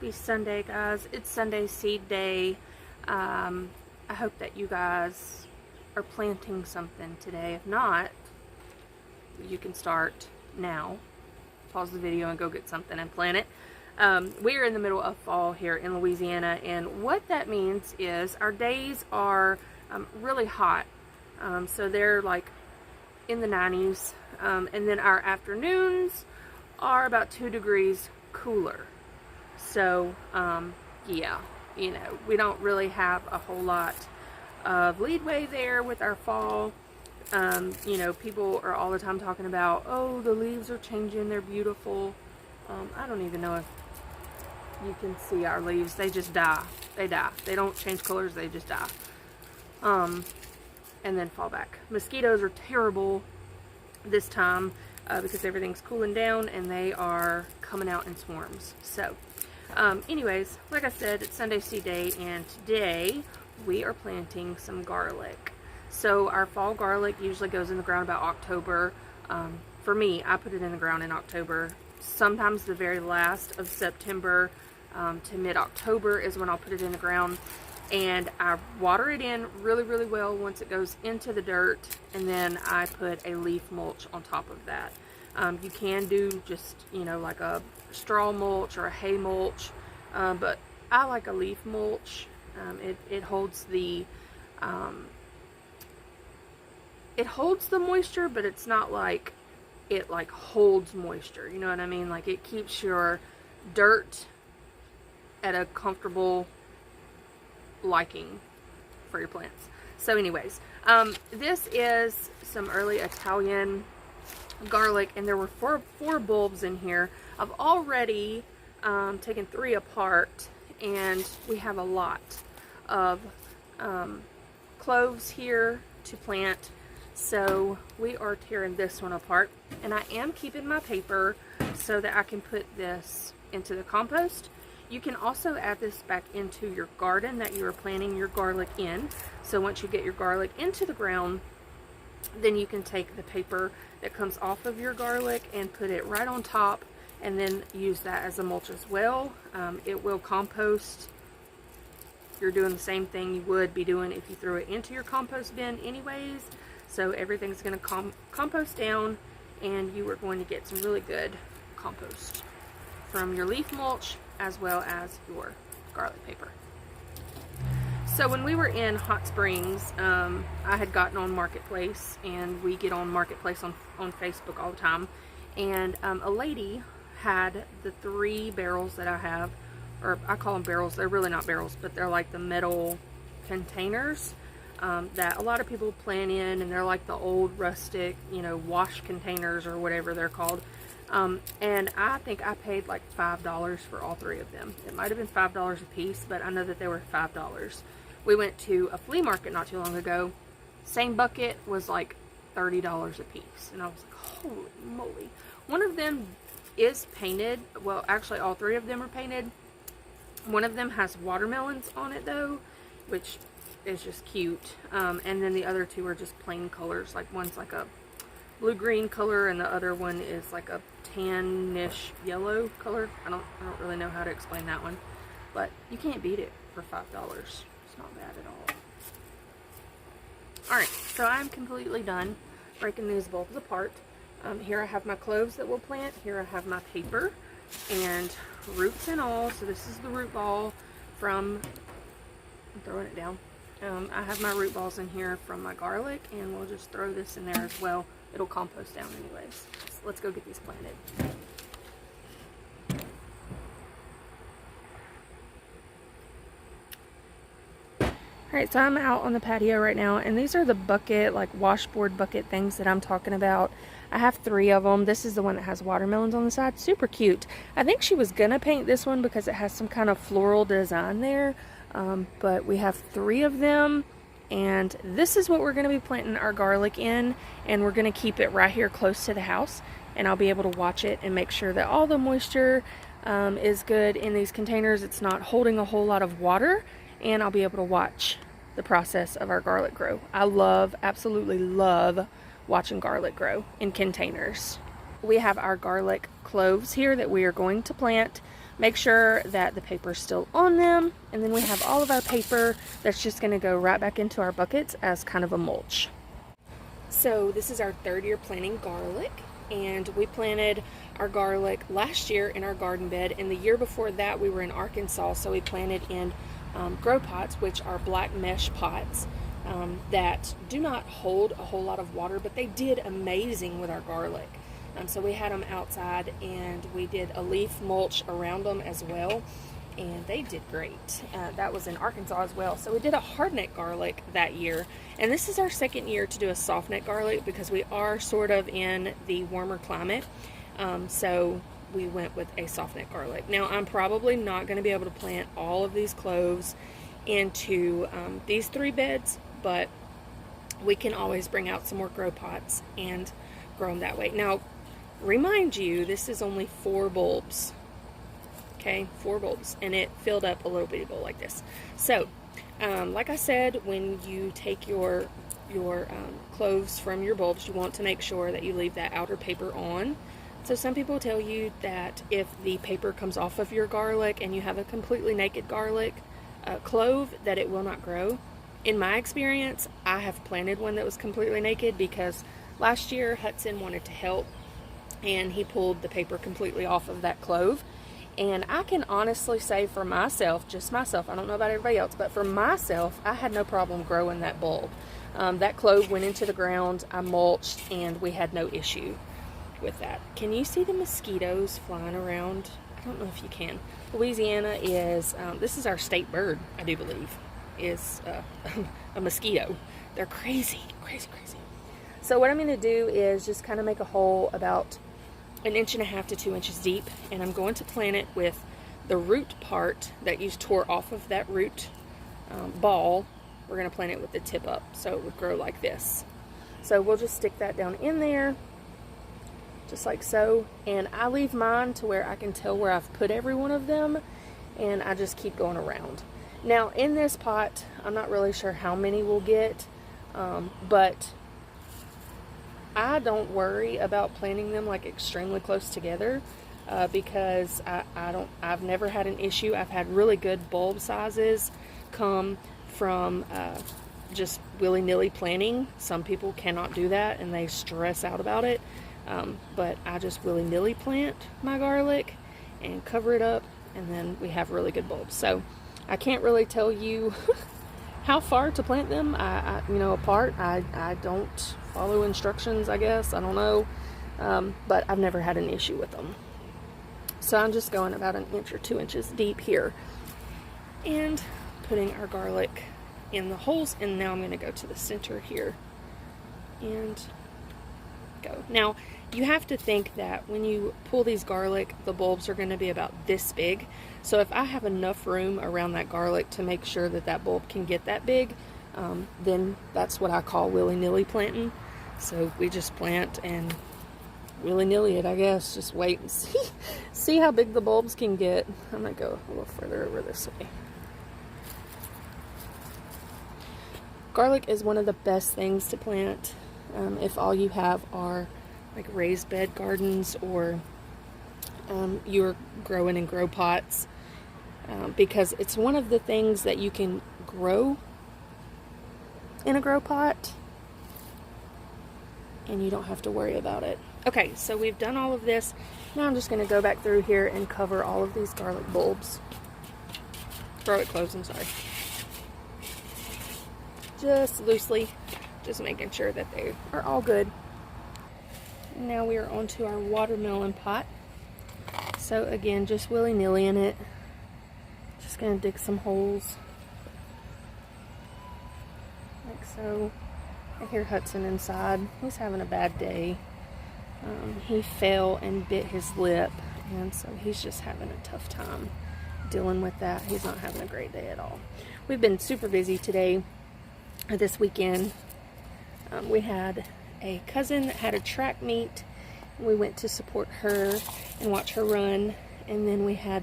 Happy Sunday, guys. It's Sunday seed day. I hope that you guys are planting something today. If not, you can start now. Pause the video and go get something and plant it. We are in the middle of fall here in Louisiana, and what that means is our days are really hot. So they're like in the 90s, and then our afternoons are about 2 degrees cooler. So yeah, you know, we don't really have a whole lot of leadway there with our fall. You know, people are all the time talking about, oh, the leaves are changing, they're beautiful. I don't even know if you can see our leaves. They just die. They die. They don't change colors, they just die. And then fall back. Mosquitoes are terrible this time because everything's cooling down and they are coming out in swarms. So anyways, like I said, it's Sunday seed day, and today we are planting some garlic. So our fall garlic usually goes in the ground about October. For me, I put it in the ground in October. Sometimes the very last of September to mid-October is when I'll put it in the ground. And I water it in really, really well once it goes into the dirt, and then I put a leaf mulch on top of that. You can do just, you know, like a straw mulch or a hay mulch, but I like a leaf mulch. It holds the moisture, but it's not like it like holds moisture, you know what I mean? Like it keeps your dirt at a comfortable liking for your plants. So anyways, this is some early Italian garlic, and there were four bulbs in here. I've already taken 3 apart, and we have a lot of cloves here to plant. So we are tearing this one apart, and I am keeping my paper so that I can put this into the compost. You can also add this back into your garden that you are planting your garlic in. So once you get your garlic into the ground, then you can take the paper that comes off of your garlic and put it right on top, and then use that as a mulch as well. It will compost. You're doing the same thing you would be doing if you threw it into your compost bin anyways. So everything's going to compost down, and you are going to get some really good compost from your leaf mulch as well as your garlic paper. So when we were in Hot Springs, I had gotten on Marketplace, and we get on Marketplace on Facebook all the time, and a lady had the 3 barrels that I have, or I call them barrels, they're really not barrels, but they're like the metal containers that a lot of people plant in, and they're like the old rustic, you know, wash containers or whatever they're called. And I think I paid like $5 for all 3 of them. It might have been $5 a piece, but I know that they were $5. We went to a flea market not too long ago. Same bucket was like $30 a piece. And I was like, holy moly. One of them is painted. Well, actually all 3 of them are painted. One of them has watermelons on it though, which is just cute. And then the other 2 are just plain colors. Like one's like a blue-green color, and the other one is like a tannish yellow color. I don't really know how to explain that one, but you can't beat it for $5. It's not bad at all. Alright, so I'm completely done breaking these bulbs apart. Here I have my cloves that we'll plant. Here I have my paper and roots and all. So this is the root ball from, I'm throwing it down. I have my root balls in here from my garlic, and we'll just throw this in there as well. It'll compost down anyways. So let's go get these planted. Alright, so I'm out on the patio right now, and these are the bucket, like washboard bucket things that I'm talking about. I have 3 of them. This is the one that has watermelons on the side. Super cute. I think she was gonna paint this one because it has some kind of floral design there. But we have 3 of them, and this is what we're going to be planting our garlic in, and we're going to keep it right here close to the house, and I'll be able to watch it and make sure that all the moisture is good in these containers. It's not holding a whole lot of water, and I'll be able to watch the process of our garlic grow. I absolutely love watching garlic grow in containers. We have our garlic cloves here that we are going to plant. Make sure that the paper's still on them, and then we have all of our paper that's just going to go right back into our buckets as kind of a mulch. So this is our 3rd year planting garlic, and we planted our garlic last year in our garden bed, and the year before that we were in Arkansas, so we planted in grow pots, which are black mesh pots that do not hold a whole lot of water, but they did amazing with our garlic. So we had them outside, and we did a leaf mulch around them as well, and they did great. That was in Arkansas as well. So we did a hardneck garlic that year, and this is our 2nd year to do a softneck garlic because we are sort of in the warmer climate. So we went with a softneck garlic. Now I'm probably not going to be able to plant all of these cloves into these 3 beds, but we can always bring out some more grow pots and grow them that way. Now, remind you, this is only 4 bulbs. Okay, 4 bulbs, and it filled up a little bitty bowl like this. So, like I said, when you take your cloves from your bulbs, you want to make sure that you leave that outer paper on. So some people tell you that if the paper comes off of your garlic and you have a completely naked garlic clove, that it will not grow. In my experience, I have planted one that was completely naked because last year Hudson wanted to help, and he pulled the paper completely off of that clove. And I can honestly say for myself, just myself, I don't know about everybody else, but for myself, I had no problem growing that bulb. That clove went into the ground, I mulched, and we had no issue with that. Can you see the mosquitoes flying around? I don't know if you can. Louisiana is, this is our state bird, I do believe, is a mosquito. They're crazy, crazy, crazy. So what I'm going to do is just kind of make a hole about 1.5 inches to 2 inches deep, and I'm going to plant it with the root part that you tore off of that root ball. We're going to plant it with the tip up so it would grow like this. So we'll just stick that down in there just like so, and I leave mine to where I can tell where I've put every one of them, and I just keep going around. Now in this pot, I'm not really sure how many we'll get, but I don't worry about planting them like extremely close together because I've never had an issue. I've had really good bulb sizes come from just willy-nilly planting. Some people cannot do that and they stress out about it, but I just willy-nilly plant my garlic and cover it up, and then we have really good bulbs. So I can't really tell you how far to plant them, apart. I don't follow instructions, I guess. I don't know. But I've never had an issue with them. So I'm just going about 1 inch or 2 inches deep here and putting our garlic in the holes. And now I'm going to go to the center here and go. Now, you have to think that when you pull these garlic, the bulbs are going to be about this big. So if I have enough room around that garlic to make sure that that bulb can get that big, then that's what I call willy-nilly planting. So we just plant and willy-nilly it, I guess. Just wait and see how big the bulbs can get. I'm going to go a little further over this way. Garlic is one of the best things to plant if all you have are like raised bed gardens, or you're growing in grow pots, because it's one of the things that you can grow in a grow pot and you don't have to worry about it. Okay, so we've done all of this. Now I'm just going to go back through here and cover all of these garlic bulbs. Garlic cloves, I'm sorry. Just loosely, just making sure that they are all good. Now we are onto our watermelon pot. So again, just willy-nilly in it. Just going to dig some holes. Like so. I hear Hudson inside. He's having a bad day. He fell and bit his lip, and so he's just having a tough time dealing with that. He's not having a great day at all. We've been super busy today, this weekend. We had a cousin that had a track meet. We went to support her and watch her run, and then we had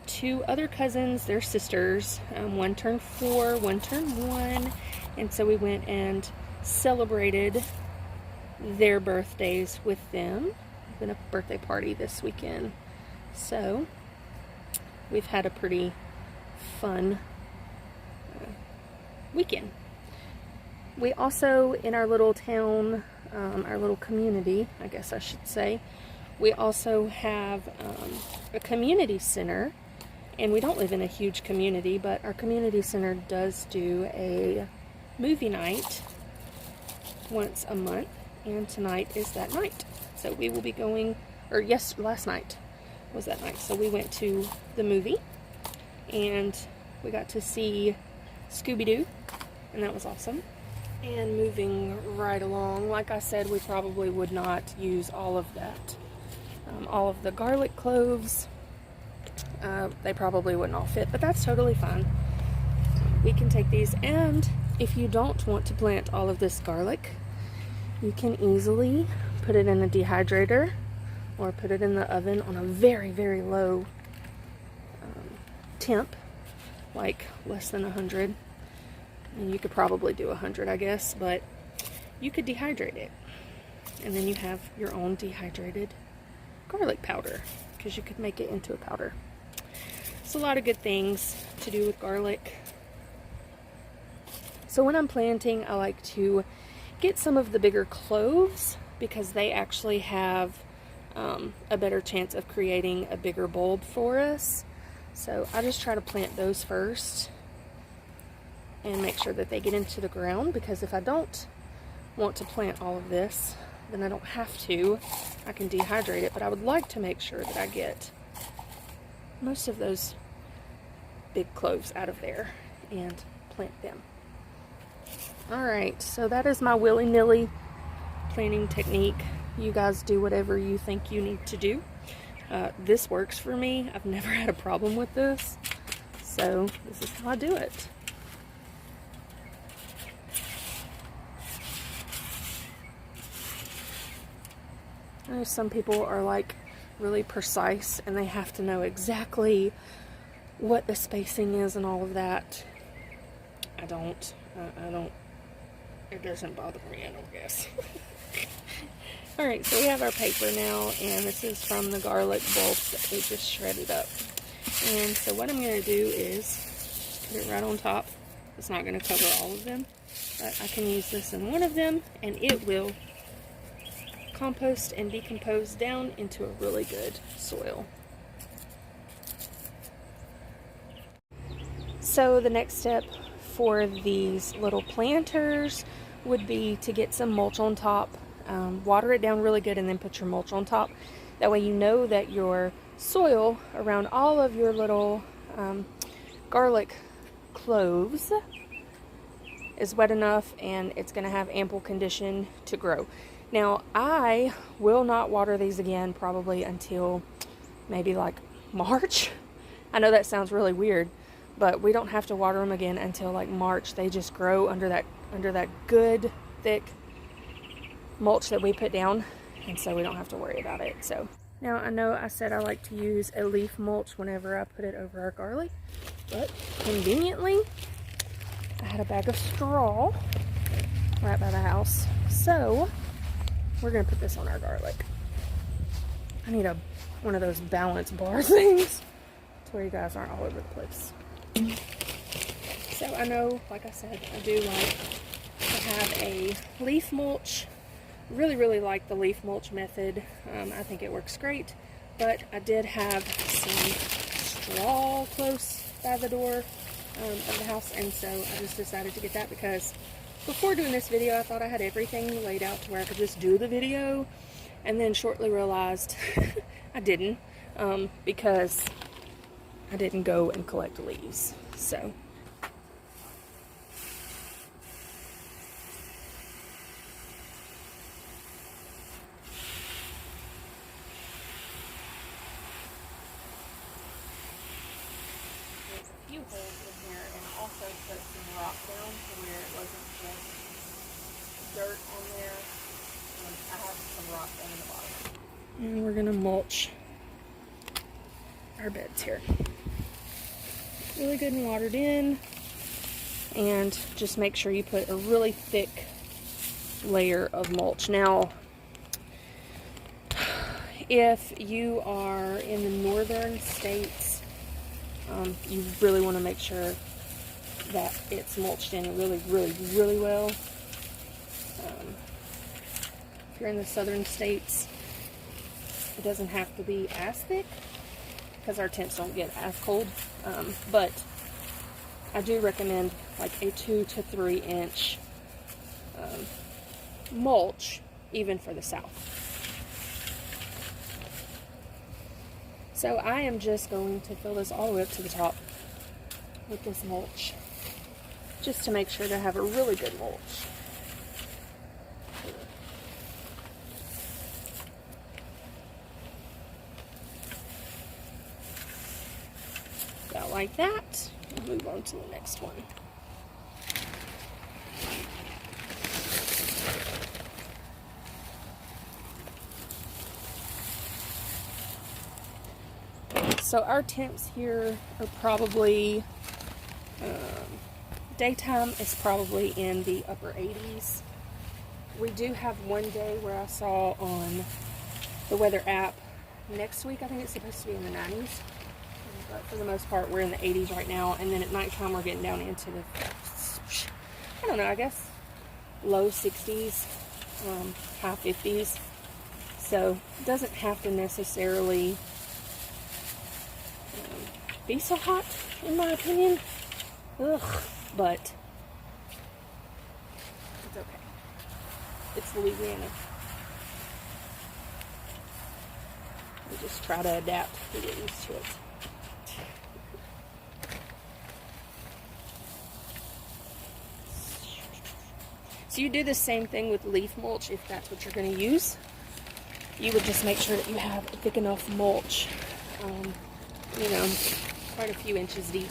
2 other cousins, they're sisters. One turned 4, one turned 1, and so we went and celebrated their birthdays with them. It's been a birthday party this weekend. So we've had a pretty fun weekend. We also, in our little town, our little community, I guess I should say, we also have a community center. And we don't live in a huge community, but our community center does do a movie night once a month, and tonight is that night. So we will be going, or yes, last night was that night. So we went to the movie, and we got to see Scooby-Doo, and that was awesome. And moving right along, like I said, we probably would not use all of that. All of the garlic cloves, they probably wouldn't all fit, but that's totally fine. We can take these, and if you don't want to plant all of this garlic, you can easily put it in a dehydrator or put it in the oven on a very, very low temp, like less than 100. And you could probably do 100, I guess, but you could dehydrate it, and then you have your own dehydrated garlic powder, because you could make it into a powder. A lot of good things to do with garlic. So when I'm planting, I like to get some of the bigger cloves because they actually have a better chance of creating a bigger bulb for us. So I just try to plant those first and make sure that they get into the ground, because if I don't want to plant all of this, then I don't have to. I can dehydrate it, but I would like to make sure that I get most of those big cloves out of there and plant them. Alright, so that is my willy-nilly planting technique. You guys do whatever you think you need to do. This works for me. I've never had a problem with this, so this is how I do it. I know some people are like really precise and they have to know exactly what the spacing is and all of that. I don't, it doesn't bother me, I don't guess. Alright, so we have our paper now, and this is from the garlic bulbs that we just shredded up. And so what I'm going to do is put it right on top. It's not going to cover all of them, but I can use this in one of them, and it will compost and decompose down into a really good soil. So the next step for these little planters would be to get some mulch on top, water it down really good, and then put your mulch on top. That way you know that your soil around all of your little garlic cloves is wet enough and it's going to have ample condition to grow. Now, I will not water these again probably until maybe like March. I know that sounds really weird, but we don't have to water them again until like March. They just grow under that good thick mulch that we put down, and so we don't have to worry about it. So now I know I said I like to use a leaf mulch whenever I put it over our garlic, but conveniently I had a bag of straw right by the house, so we're gonna put this on our garlic. I need one of those balance bar things to where you guys aren't all over the place. So I know, like I said, I do like to have a leaf mulch. Really like the leaf mulch method. I think it works great, but I did have some straw close by the door of the house, and so I just decided to get that because before doing this video I thought I had everything laid out to where I could just do the video, and then shortly realized I didn't, because I didn't go and collect leaves. So few holes in here, and also put some rock down to where it wasn't just dirt on there. I have some rock down in the bottom. And we're gonna mulch our beds here. Really good and watered in, and just make sure you put a really thick layer of mulch. Now, if you are in the northern states, You really want to make sure that it's mulched in really well. If you're in the southern states, it doesn't have to be as thick because our tents don't get as cold, but I do recommend like a 2 to 3 inch mulch, even for the south. So I am just going to fill this all the way up to the top with this mulch, just to make sure to have a really good mulch. About like that. We'll move on to the next one. So our temps here are probably, daytime is probably in the upper 80s. We do have one day where I saw on the weather app, next week I think it's supposed to be in the 90s. But for the most part, we're in the 80s right now. And then at nighttime, we're getting down into the, I don't know, I guess low 60s, high 50s. So it doesn't have to necessarily be so hot, in my opinion. Ugh, but it's okay. It's Louisiana. We just try to adapt to get used to it. So you do the same thing with leaf mulch if that's what you're going to use. You would just make sure that you have a thick enough mulch, you know, quite a few inches deep,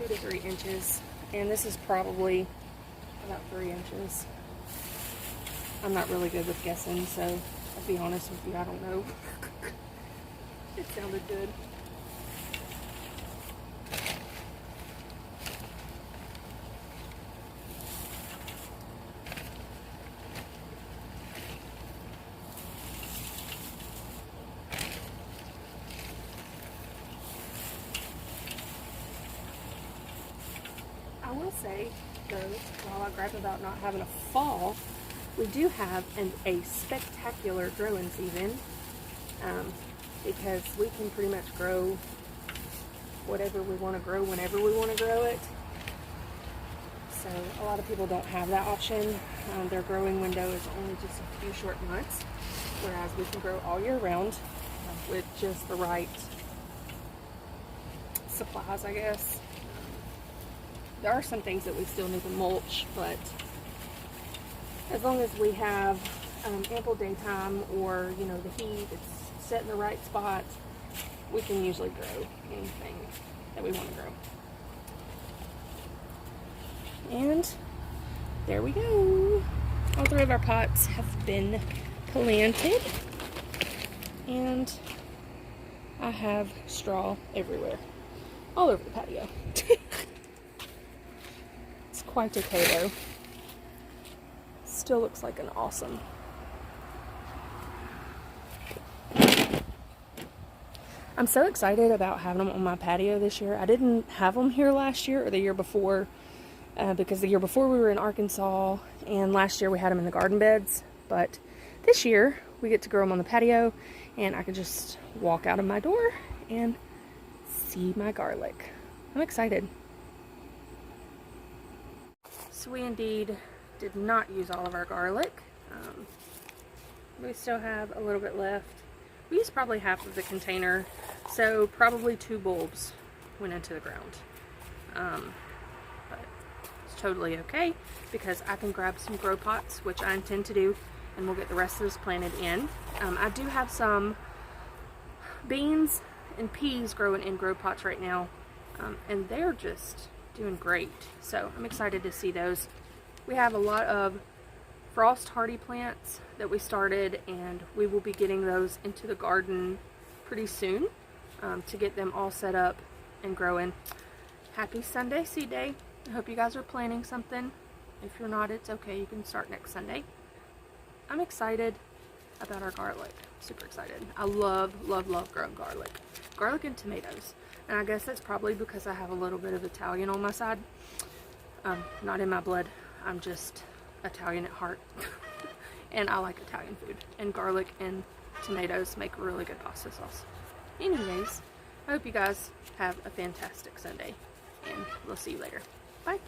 2 to 3 inches, and this is probably about 3 inches. I'm not really good with guessing, so I'll be honest with you, I don't know. It sounded good. I will say, though, while I gripe about not having a fall, we do have a spectacular growing season, because we can pretty much grow whatever we want to grow whenever we want to grow it. So a lot of people don't have that option. Their growing window is only just a few short months, whereas we can grow all year round with just the right supplies, I guess. There are some things that we still need to mulch, but as long as we have ample daytime, or, you know, the heat, it's set in the right spot, we can usually grow anything that we want to grow. And there we go. All 3 of our pots have been planted, and I have straw everywhere, all over the patio. It's quite okay though. Still looks like an awesome. I'm so excited about having them on my patio this year. I didn't have them here last year or the year before, because the year before we were in Arkansas, and last year we had them in the garden beds. But this year we get to grow them on the patio, and I can just walk out of my door and see my garlic. I'm excited. So we indeed did not use all of our garlic. We still have a little bit left. We used probably half of the container, so probably 2 bulbs went into the ground. But it's totally okay, because I can grab some grow pots, which I intend to do, and we'll get the rest of this planted in. I do have some beans and peas growing in grow pots right now, and they're just doing great. So I'm excited to see those. We have a lot of frost hardy plants that we started, and we will be getting those into the garden pretty soon, to get them all set up and growing. Happy Sunday seed day. I hope you guys are planning something. If you're not, it's okay. You can start next Sunday. I'm excited about our garlic. Super excited. I love, love, love growing garlic. Garlic and tomatoes. And I guess that's probably because I have a little bit of Italian on my side. Not in my blood. I'm just Italian at heart. And I like Italian food. And garlic and tomatoes make really good pasta sauce. Anyways, I hope you guys have a fantastic Sunday. And we'll see you later. Bye.